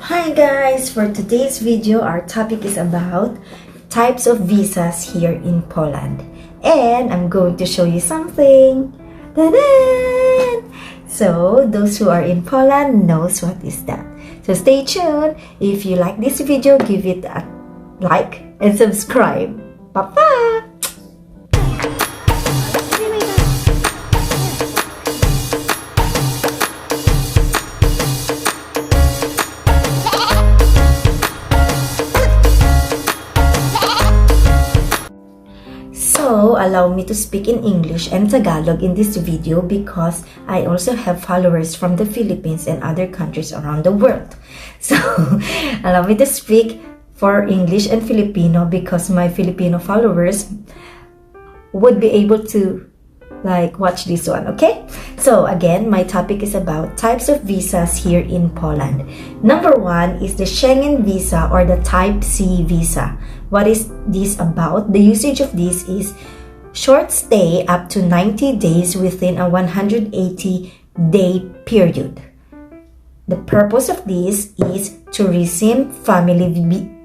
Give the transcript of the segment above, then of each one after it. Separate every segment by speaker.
Speaker 1: Hi guys! For today's video, our topic is about types of visas here in Poland. And I'm going to show you something. Ta-da! So, those who are in Poland knows what is that. So stay tuned. If you like this video, give it a like and subscribe. Bye-bye! So, allow me to speak in English and Tagalog in this video because I also have followers from the Philippines and other countries around the world. So, allow me to speak for English and Filipino because my Filipino followers would be able to watch this one, okay? So again, my topic is about types of visas here in Poland. Number one is the Schengen visa or the Type C visa. What is this about? The usage of this is short stay up to 90 days within a 180-day period. The purpose of this is to resume family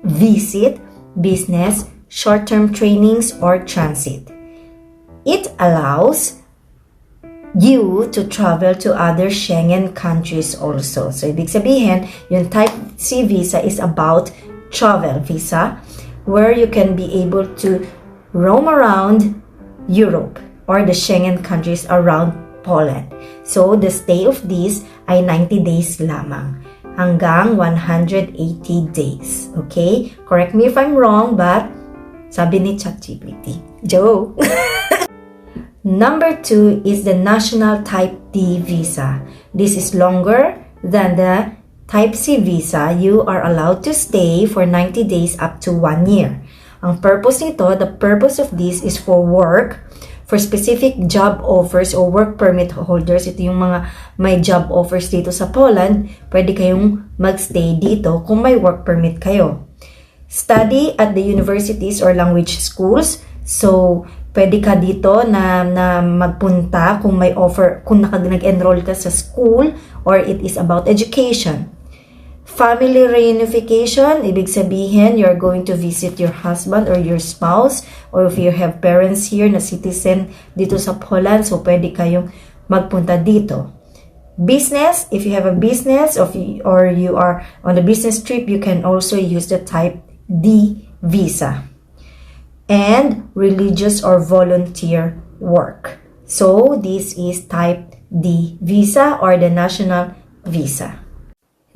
Speaker 1: visit, business, short-term trainings, or transit. It allows you to travel to other Schengen countries also. So, ibig sabihin, yung Type C visa is about travel visa where you can be able to roam around Europe or the Schengen countries around Poland. So, the stay of this ay 90 days lamang hanggang 180 days. Okay? Correct me if I'm wrong, but sabi ni ChatGPT. Joke! Number two is the National Type D visa. This is longer than the Type C visa. You are allowed to stay for 90 days up to 1 year. Ang purpose nito, the purpose of this is for work, for specific job offers or work permit holders. Ito yung mga may job offers dito sa Poland. Pwede kayong magstay dito kung may work permit kayo. Study at the universities or language schools. So, pwede ka dito na magpunta kung may offer, kung nag-enroll ka sa school or it is about education. Family reunification, ibig sabihin, you're going to visit your husband or your spouse or if you have parents here na citizen dito sa Poland, so pwede kayong magpunta dito. Business, if you have a business or you are on a business trip, you can also use the Type D visa. And religious or volunteer work. So, this is Type D visa or the national visa.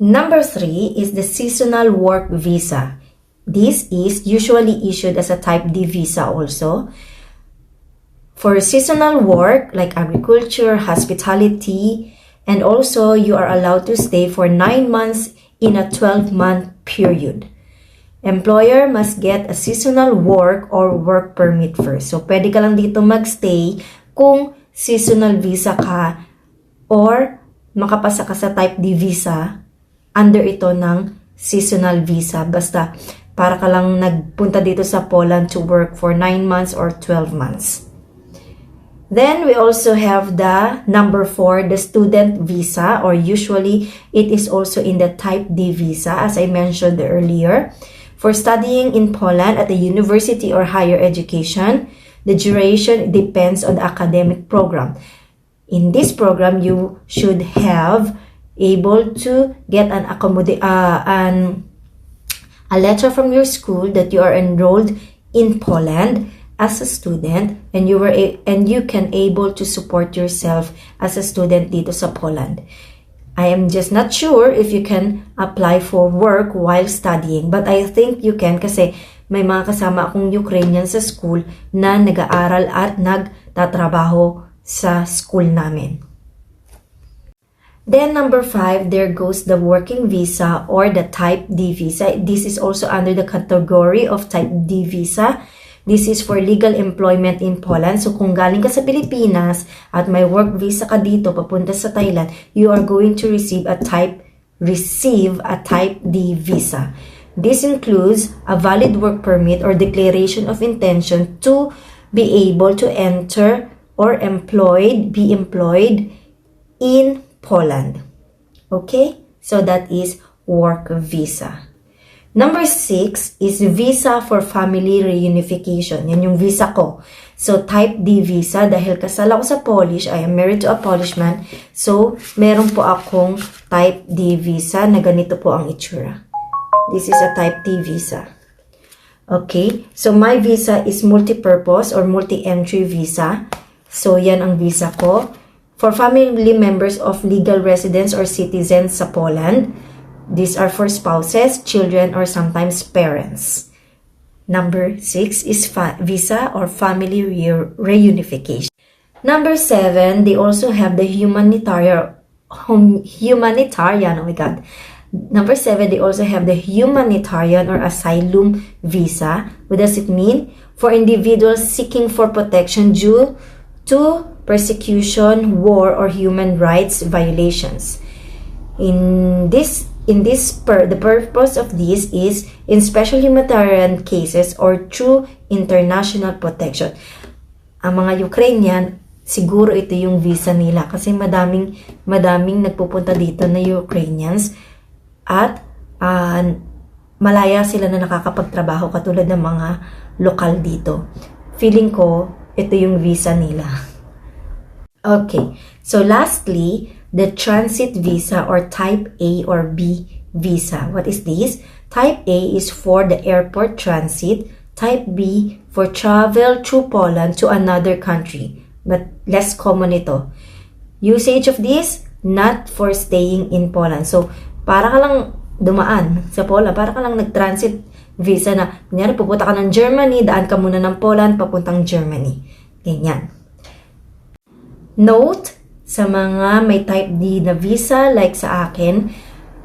Speaker 1: Number three is the seasonal work visa. This is usually issued as a Type D visa also. For seasonal work like agriculture, hospitality, and also you are allowed to stay for 9 months in a 12-month period. Employer must get a seasonal work or work permit first. So, pwede ka lang dito magstay kung seasonal visa ka or makapasa ka sa Type D visa under ito ng seasonal visa. Basta, para ka lang nagpunta dito sa Poland to work for 9 months or 12 months. Then, we also have the number 4, the student visa, or usually, it is also in the Type D visa, as I mentioned earlier. For studying in Poland at a university or higher education, the duration depends on the academic program. In this program, you should have able to get a letter from your school that you are enrolled in Poland as a student and you can able to support yourself as a student dito sa Poland. I am just not sure if you can apply for work while studying. But I think you can kasi may mga kasama akong Ukrainian sa school na nag-aaral at nagtatrabaho sa school namin. Then number 5, there goes the working visa or the Type D visa. This is also under the category of Type D visa. This is for legal employment in Poland. So, kung galing ka sa Pilipinas at may work visa ka dito papunta sa Thailand, you are going to receive a Type D visa. This includes a valid work permit or declaration of intention to be able to enter or be employed in Poland. Okay? So, that is work visa. Number 6 is visa for family reunification. Yan yung visa ko. So, type D visa. Dahil kasal ako sa Polish, I am married to a Polish man. So, meron po akong type D visa na ganito po ang itsura. This is a type D visa. Okay? So, my visa is multi-purpose or multi-entry visa. So, yan ang visa ko. For family members of legal residents or citizens sa Poland. These are for spouses, children, or sometimes parents. Number 6 is visa or family reunification. Number 7, they also have the humanitarian, oh my God. Number 7, they also have the humanitarian or asylum visa. What does it mean? For individuals seeking for protection due to persecution, war, or human rights violations. The purpose of this is in special humanitarian cases or through international protection. Ang mga Ukrainian, siguro ito yung visa nila kasi madaming nagpupunta dito na Ukrainians at malaya sila na nakakapagtrabaho katulad ng mga lokal dito. Feeling ko, ito yung visa nila. Okay, so lastly, the transit visa or type A or B visa. What is this? Type A is for the airport transit. Type B for travel through Poland to another country. But less common ito. Usage of this, not for staying in Poland. So, para ka lang dumaan sa Poland, para ka lang nag-transit visa na, kunyari, pupunta ka ng Germany, daan ka muna ng Poland, papuntang Germany. Ganyan. Note, sa mga may type D na visa like sa akin,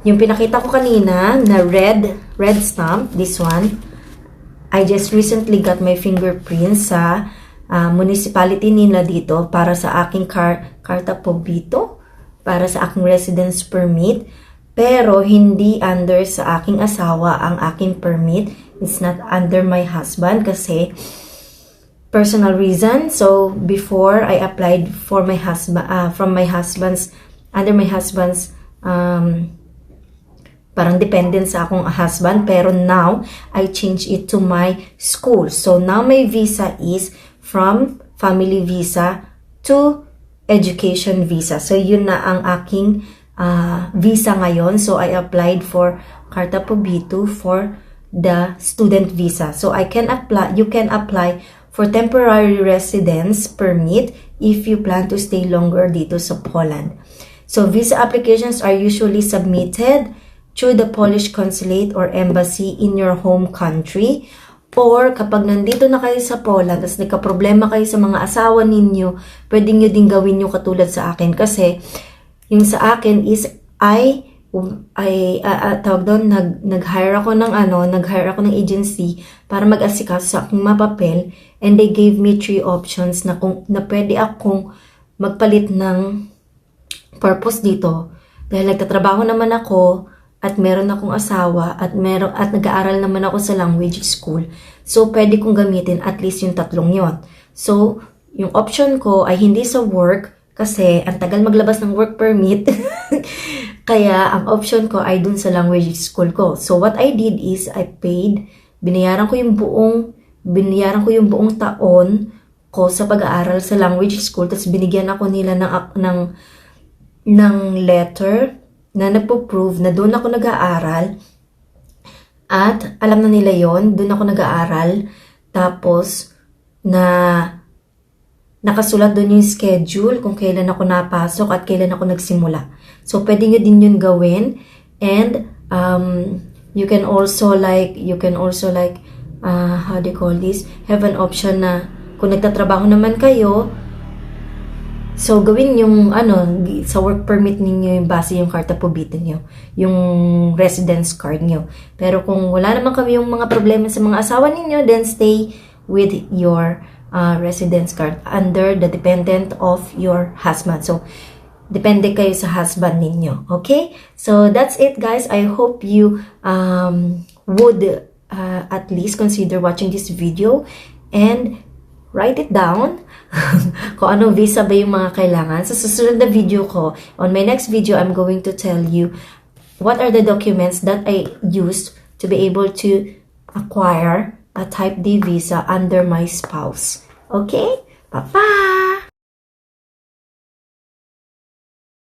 Speaker 1: yung pinakita ko kanina na red stamp, this one, I just recently got my fingerprints sa municipality nila dito para sa aking karta pobito, para sa aking residence permit, pero hindi under sa aking asawa ang aking permit. It's not under my husband kasi personal reason. So before I applied for my husband under my husband's parang dependent sa akong husband, pero now I change it to my school. So now my visa is from family visa to education visa. So yun na ang aking visa ngayon. So I applied for Carta Pobito for the student visa. So you can apply for temporary residence permit if you plan to stay longer dito sa Poland. So visa applications are usually submitted through the Polish consulate or embassy in your home country, or kapag nandito na kayo sa Poland tapos nagka-problema kayo sa mga asawa ninyo, pwede nyo din gawin yung katulad sa akin. Kasi yung sa akin is nag-hire ako ng agency para mag-asikaso sa aking mapapel, and they gave me 3 options na pwede akong magpalit ng purpose dito. Dahil nagtatrabaho naman ako at meron akong asawa at nag-aaral naman ako sa language school. So pwede kong gamitin at least yung 3 yon. So yung option ko ay hindi sa work kasi ang tagal maglabas ng work permit. Kaya ang option ko ay dun sa language school ko. So what I did is binayaran ko yung buong taon ko sa pag-aaral sa language school, tapos binigyan ako nila ng letter na nagpo-prove na doon ako nag-aaral, at alam na nila yon, doon ako nag-aaral, tapos nakasulat doon yung schedule kung kailan ako napasok at kailan ako nagsimula. So pwede nyo din yun gawin, and you can also how do you call this, have an option na kung nagtatrabaho naman kayo, so gawin yung sa work permit ninyo yung base yung Carta Pobito nyo, yung residence card nyo. Pero kung wala naman kami yung mga problema sa mga asawa ninyo, then stay with your residence card under the dependent of your husband. So depende kayo sa husband ninyo. Okay? So that's it, guys. I hope you would at least consider watching this video and write it down kung anong visa ba yung mga kailangan. Sa susunod na video ko, on my next video, I'm going to tell you what are the documents that I used to be able to acquire a Type D visa under my spouse. Okay? Bye-bye!